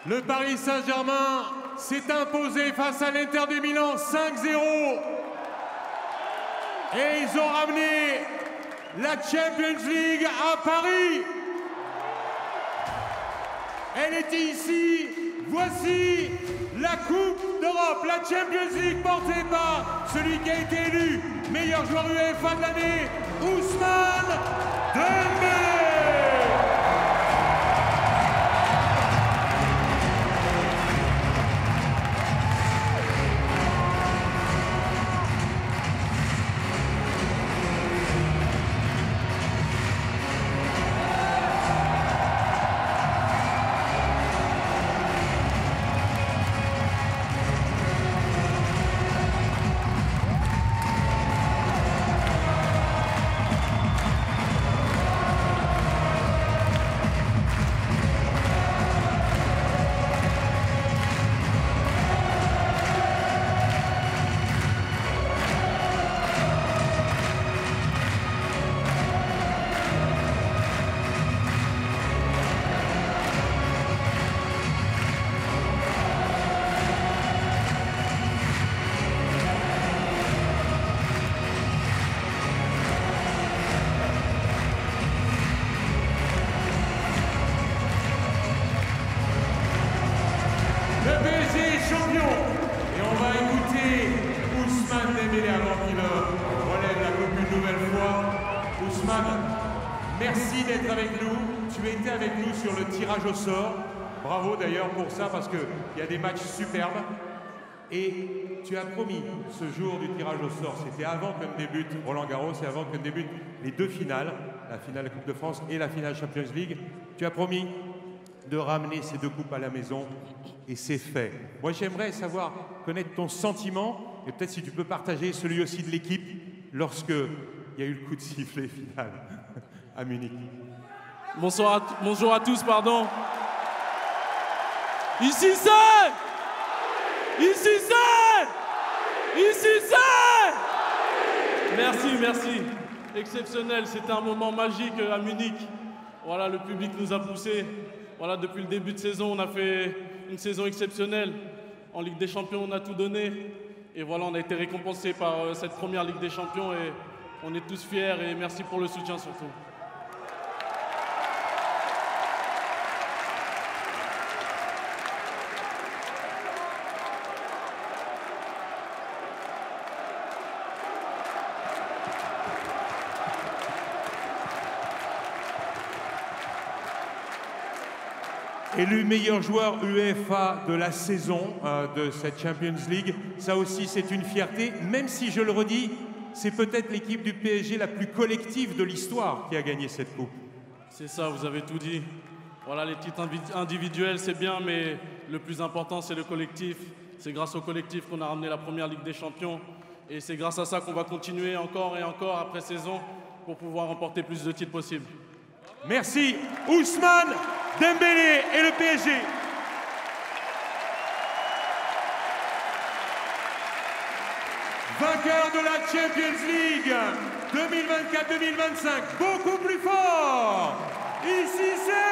Le Paris Saint-Germain s'est imposé face à l'Inter de Milan 5-0. Et ils ont ramené la Champions League à Paris. Elle était ici. Voici la Coupe d'Europe, la Champions League portée par celui qui a été élu meilleur joueur UEFA de l'année, Ousmane Dembélé. Le PSG est champion et on va écouter Ousmane Dembélé avant qu'il relève la coupe une nouvelle fois. Ousmane, merci d'être avec nous. Tu étais avec nous sur le tirage au sort. Bravo d'ailleurs pour ça parce qu'il y a des matchs superbes. Et tu as promis ce jour du tirage au sort, c'était avant que ne débute Roland Garros et avant que ne débutent les deux finales, la finale de la Coupe de France et la finale Champions League. Tu as promis de ramener ces deux coupes à la maison et c'est fait. Moi, j'aimerais connaître ton sentiment et peut-être si tu peux partager celui aussi de l'équipe lorsque il y a eu le coup de sifflet final à Munich. Bonjour à tous, pardon. Ici c'est Merci. Exceptionnel, c'était un moment magique à Munich. Voilà, le public nous a poussés. Voilà, depuis le début de saison, on a fait une saison exceptionnelle. En Ligue des Champions, on a tout donné. Et voilà, on a été récompensés par cette première Ligue des Champions et on est tous fiers et merci pour le soutien surtout. Élu meilleur joueur UEFA de la saison de cette Champions League, ça aussi c'est une fierté, même si je le redis, c'est peut-être l'équipe du PSG la plus collective de l'histoire qui a gagné cette coupe. C'est ça, vous avez tout dit. Voilà, les titres individuels c'est bien, mais le plus important c'est le collectif. C'est grâce au collectif qu'on a ramené la première Ligue des Champions et c'est grâce à ça qu'on va continuer encore et encore après saison pour pouvoir remporter plus de titres possibles. Merci Ousmane Dembélé et le PSG. Vainqueur de la Champions League 2024-2025, beaucoup plus fort. Ici c'est